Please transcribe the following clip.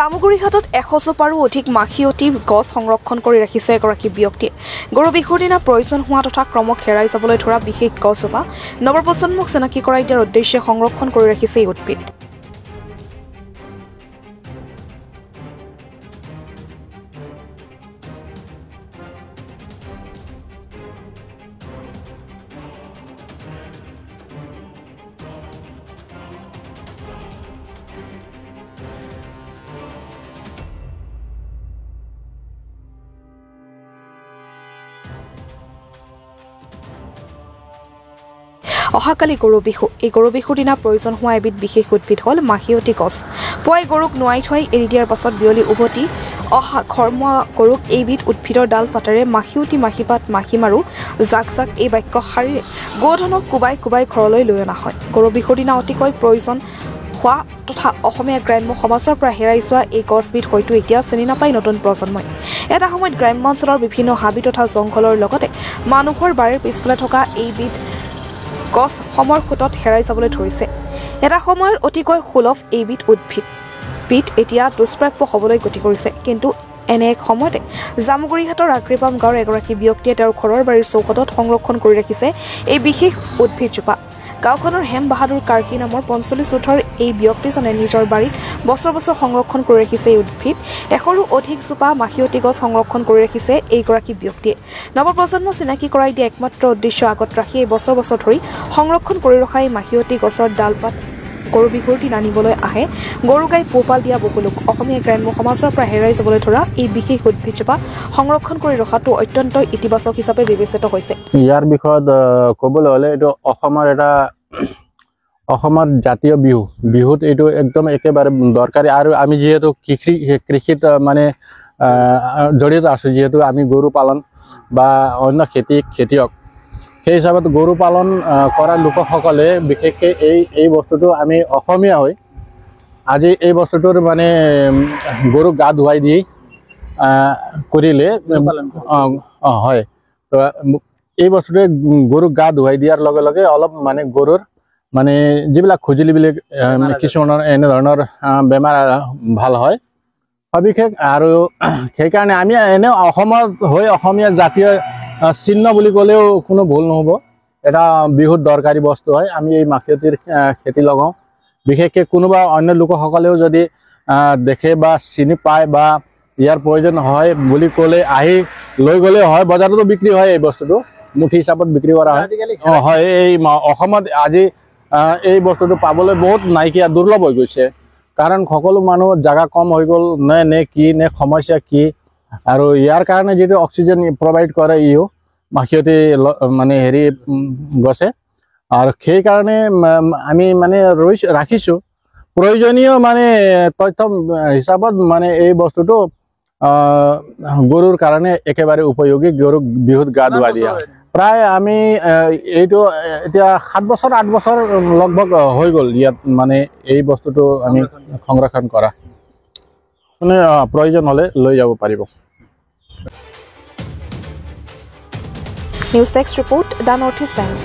জামুগুৰিহাটত 100 জোপাৰো অধিক মাখিয়তী গছ সংৰক্ষণ কৰি ৰাখিছে এগৰাকী ব্যক্তিয়ে। গৰু বিহুৰ দিনা প্ৰয়োজন হোৱা তথা ক্ৰমক হেৰাই যাবলৈ ধৰা বিশেষ গছজোপা নৱপ্ৰজন্মক চিনাকি কৰাই দিয়াৰ উদ্দেশ্যে সংৰক্ষণ কৰি ৰাখিছে এই উদ্ভিদ। অহাকালি গৰু বিহু। এই গৰু বিহুৰ দিনা প্ৰয়োজন হোৱা এবিধ বিশেষ উদ্ভিদ হ'ল মাখিয়তী গছ। পুৱাই গৰুক নোৱাই থৈ এৰি দিয়াৰ পাছত বিয়লি উভতি অহা ঘৰমুৱা গৰুক এইবিধ উদ্ভিদৰ ডাল পাতেৰে মাখিয়তী মাখিপাত মাখি মাৰো জাক জাক এই বাক্য শাৰীৰে গোধনক কোবাই কোবাই ঘৰলৈ লৈ অনা হয়। গৰু বিহুৰ দিনা অতিকৈ প্ৰয়োজন হোৱা তথা অসমীয়া গ্ৰাম্য সমাজৰ পৰা হেৰাই যোৱা এই গছবিধ হয়তো এতিয়া চিনি নাপায় নতুন প্ৰজন্মই। এটা সময়ত গ্ৰাম্য অঞ্চলৰ বিভিন্ন হাবি তথা জংঘলৰ লগতে মানুহৰ বাৰীৰ পিছফালে থকা এইবিধ গছ সময়ৰ সোঁতত হেৰাই যাবলৈ ধৰিছে। এটা সময়ত অতিকৈ সুলভ এইবিধ উদ্ভিদ এতিয়া দুষ্প্ৰাপ্য হ'বলৈ গতি কৰিছে। কিন্তু এনে এক সময়তে জামুগুৰিহাটৰ আগ্ৰিপাম গাঁৱৰ এগৰাকী ব্যক্তিয়ে তেওঁৰ ঘৰৰ বাৰীৰ চৌহদত সংৰক্ষণ কৰি ৰাখিছে এই বিশেষ উদ্ভিদজোপা। গাঁওখনৰ হেম বাহাদুৰ কাৰ্কি নামৰ 45 উৰ্ধৰ এই ব্যক্তিজনে নিজৰ বাৰীত বছৰ বছৰ সংৰক্ষণ কৰি ৰাখিছে এই উদ্ভিদ। 100ৰো অধিক জোপা মাখিয়তী গছ সংৰক্ষণ কৰি ৰাখিছে এইগৰাকী ব্যক্তিয়ে। নৱপ্ৰজন্ম চিনাকি কৰাই দিয়া একমাত্ৰ উদ্দেশ্য আগত ৰাখি এই বছৰ বছৰ ধৰি সংৰক্ষণ কৰি ৰখা এই মাখিয়তী গছৰ ডালপাত গৰু বিহুৰ দিনা নিবলৈ আহে গৰু গাই পোহপাল দিয়া বহু লোক। অসমীয়া গ্ৰাম্য সমাজৰ পৰা হেৰাই যাবলৈ ধৰা এই বিশেষ উদ্ভিদজোপা সংৰক্ষণ কৰি ৰখাটো অত্যন্ত ইতিবাচক হিচাপে বিবেচিত হৈছে। ইয়াৰ বিষয়ত ক'বলৈ হ'লে এইটো অসমৰ জাতীয় বিহুত এইটো একদম একেবাৰে দৰকাৰী। আৰু আমি যিহেতু কৃষিত মানে জড়িত আছোঁ, যিহেতু আমি গৰু পালন বা অন্য খেতিয়ক, সেই হিচাপত গৰু পালন কৰা লোকসকলে বিশেষকৈ এই বস্তুটো আমি অসমীয়া হৈ আজি এই বস্তুটোৰ মানে গৰুক গা ধুৱাই দি কৰিলে হয়। তো এই বস্তুটোৱে গৰুক গা ধুৱাই দিয়াৰ লগে লগে অলপ মানে গৰুৰ মানে যিবিলাক খুজুলিবিলাক কিছুমানৰ এনেধৰণৰ বেমাৰ ভাল হয় সবিশেষ। আৰু সেইকাৰণে আমি এনেও অসমত হৈ অসমীয়া জাতীয় চিহ্ন বুলি ক'লেও কোনো ভুল নহ'ব। এটা বিহুত দৰকাৰী বস্তু হয়। আমি এই মাখিয়তীৰ খেতি লগাওঁ। বিশেষকৈ কোনোবা অন্য লোকসকলেও যদি দেখে বা চিনি পায় বা ইয়াৰ প্ৰয়োজন হয় বুলি ক'লে আহি লৈ গ'লেও হয়। বজাৰতো বিক্ৰী হয় এই বস্তুটো, মুঠি হিচাপত বিক্ৰী কৰা হয়। হয়, এই অসমত আজি এই বস্তুটো পাবলৈ বহুত নাইকিয়া, দুৰ্লভ হৈ গৈছে। কাৰণ সকলো মানুহৰ জাগা কম হৈ গ'ল নে সমস্যা কি। আৰু ইয়াৰ কাৰণে যিটো অক্সিজেন প্ৰভাইড কৰে মাখিয়তী মানে গছে, আৰু সেইকাৰণে আমি মানে ৰাখিছোঁ প্ৰয়োজনীয় মানে তথ্য হিচাপত মানে এই বস্তুটো গৰুৰ কাৰণে একেবাৰে উপযোগী। গৰুক বিহুত গা ধুৱাই দিয়া হয়। প্ৰায় আমি এইটো এতিয়া 7 বছৰ 8 বছৰ লগভগ হৈ গ'ল ইয়াত মানে এই বস্তুটো আমি সংৰক্ষণ কৰা। মানে প্ৰয়োজন হ'লে লৈ যাব পাৰিব। News desk report, the north east times.